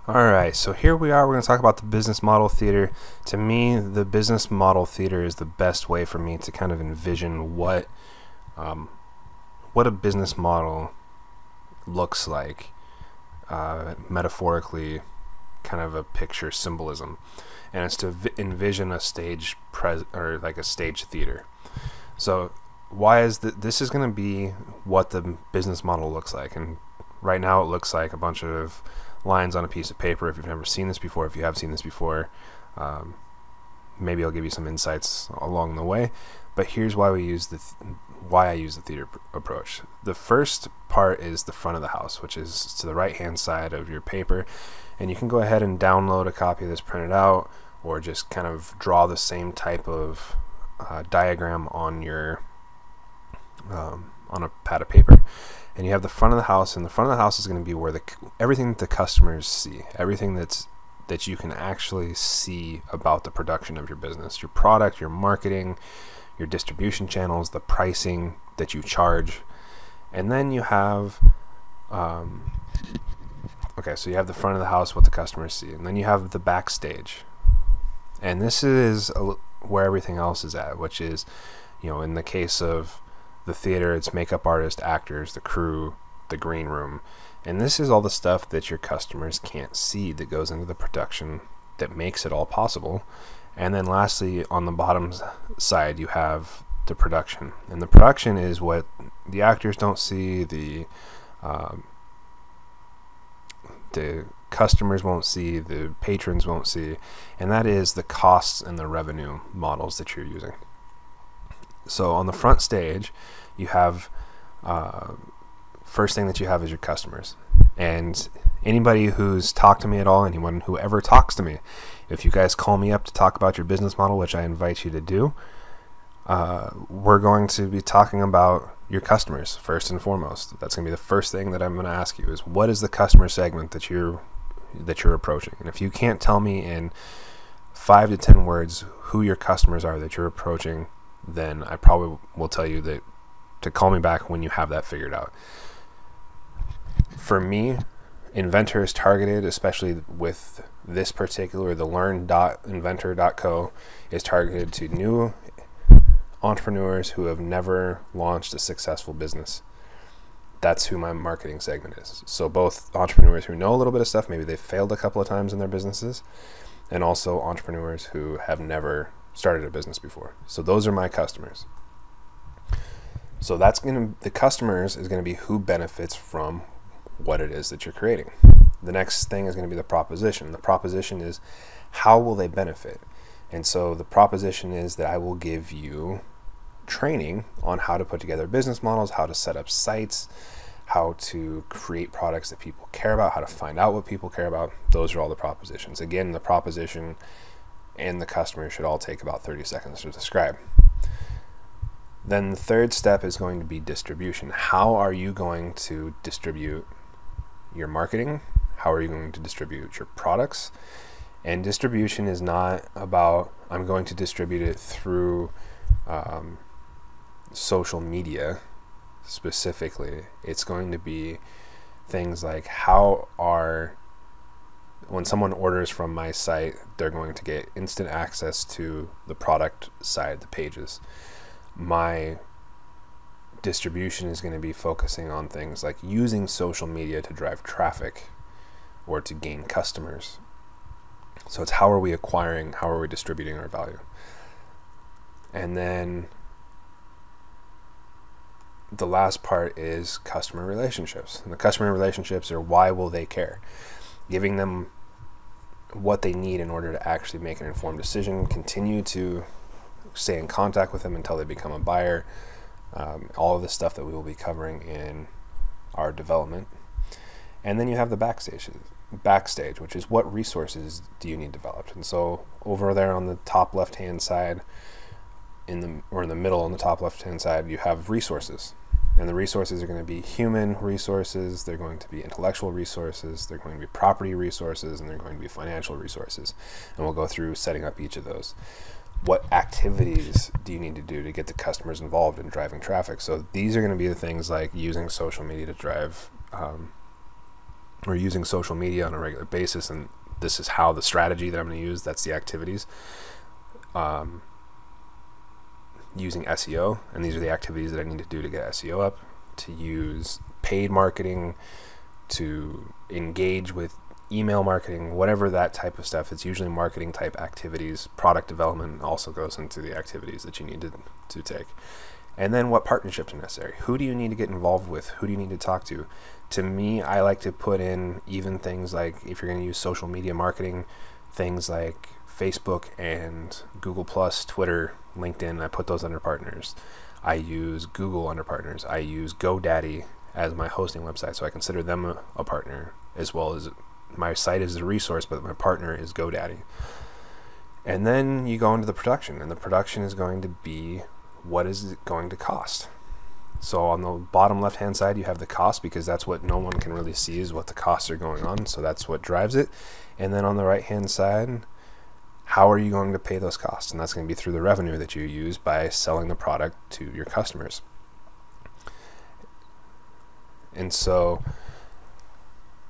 Alright, so here we are. We're going to talk about the business model theater. To me, the business model theater is the best way for me to kind of envision what a business model looks like, metaphorically, kind of a picture symbolism. And it's to envision a stage or like a stage theater. So why is this is going to be what the business model looks like. And right now it looks like a bunch of lines on a piece of paper. If you've never seen this before, if you have seen this before, maybe I'll give you some insights along the way. But here's why we use why I use the theater approach. The first part is the front of the house, which is to the right hand side of your paper, and you can go ahead and download a copy of this printed out, or just kind of draw the same type of diagram on your on a pad of paper. And you have the front of the house, and the front of the house is going to be where everything that the customers see, everything that you can actually see about the production of your business, your product, your marketing, your distribution channels, the pricing that you charge. And then you have okay, so you have the front of the house, what the customers see, and then you have the backstage, and this is where everything else is at, which is, you know, in the case of the theater, it's makeup artists, actors, the crew, the green room. And this is all the stuff that your customers can't see that goes into the production that makes it all possible. And then lastly, on the bottom side, you have the production. And the production is what the actors don't see, the customers won't see, the patrons won't see, and that is the costs and the revenue models that you're using. So on the front stage, you have first thing that you have is your customers. And anybody who's talked to me at all, anyone who ever talks to me, if you guys call me up to talk about your business model, which I invite you to do, we're going to be talking about your customers first and foremost. That's going to be the first thing that I'm going to ask you, is what is the customer segment that you're approaching? And if you can't tell me in 5 to 10 words who your customers are that you're approaching, then I probably will tell you that to call me back when you have that figured out. For me, Inventor is targeted, especially with this particular, the learn.inventor.co is targeted to new entrepreneurs who have never launched a successful business. That's who my marketing segment is. So both entrepreneurs who know a little bit of stuff, maybe they've failed a couple of times in their businesses, and also entrepreneurs who have never started a business before. So those are my customers. So the customers is going to be who benefits from what it is that you're creating. The next thing is going to be the proposition. The proposition is how will they benefit? And so the proposition is that I will give you training on how to put together business models, how to set up sites, how to create products that people care about, how to find out what people care about. Those are all the propositions. Again, the proposition and the customer should all take about 30 seconds to describe. Then the third step is going to be distribution. How are you going to distribute your marketing? How are you going to distribute your products? And distribution is not about, I'm going to distribute it through social media specifically. It's going to be things like when someone orders from my site, they're going to get instant access to the product side, the pages. My distribution is going to be focusing on things like using social media to drive traffic or to gain customers. So it's how are we acquiring, how are we distributing our value? And then the last part is customer relationships. And the customer relationships are why will they care? Giving them what they need in order to actually make an informed decision, continue to stay in contact with them until they become a buyer. All of the stuff that we will be covering in our development. And then you have the backstage, which is what resources do you need developed. And so over there on the top left hand side, in the middle on the top left hand side, you have resources. And the resources are going to be human resources, they're going to be intellectual resources, they're going to be property resources, and they're going to be financial resources. And we'll go through setting up each of those. What activities do you need to do to get the customers involved in driving traffic? So these are going to be the things like using social media to drive or using social media on a regular basis, and this is how the strategy that I'm going to use, that's the activities. Using SEO, and these are the activities that I need to do to get SEO up, to use paid marketing, to engage with email marketing, whatever that type of stuff. It's usually marketing type activities. Product development also goes into the activities that you need to take. And then what partnerships are necessary? Who do you need to get involved with? Who do you need to talk to? To me, I like to put in even things like, if you're going to use social media marketing, things like Facebook and Google+, Twitter, LinkedIn, I put those under partners. I use Google under partners. I use GoDaddy as my hosting website, so I consider them a partner, as well as my site is a resource, but my partner is GoDaddy. And then you go into the production, and the production is going to be, what is it going to cost? So on the bottom left hand side, you have the cost, because that's what no one can really see, is what the costs are going on, so that's what drives it. And then on the right hand side, how are you going to pay those costs? And that's going to be through the revenue that you use by selling the product to your customers. And so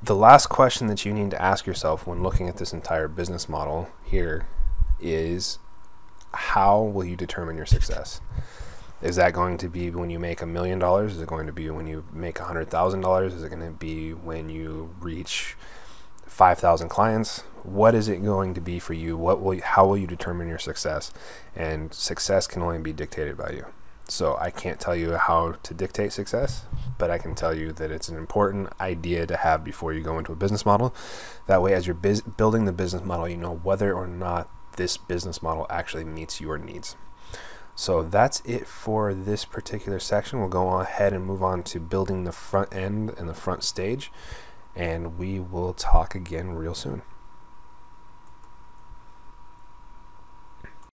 the last question that you need to ask yourself when looking at this entire business model here is, how will you determine your success? Is that going to be when you make $1 million? Is it going to be when you make $100,000? Is it going to be when you reach 5,000 clients? What is it going to be for you? How will you determine your success? And success can only be dictated by you. So I can't tell you how to dictate success, but I can tell you that it's an important idea to have before you go into a business model. That way, as you're building the business model, you know whether or not this business model actually meets your needs. So that's it for this particular section. We'll go ahead and move on to building the front end and the front stage, and we will talk again real soon.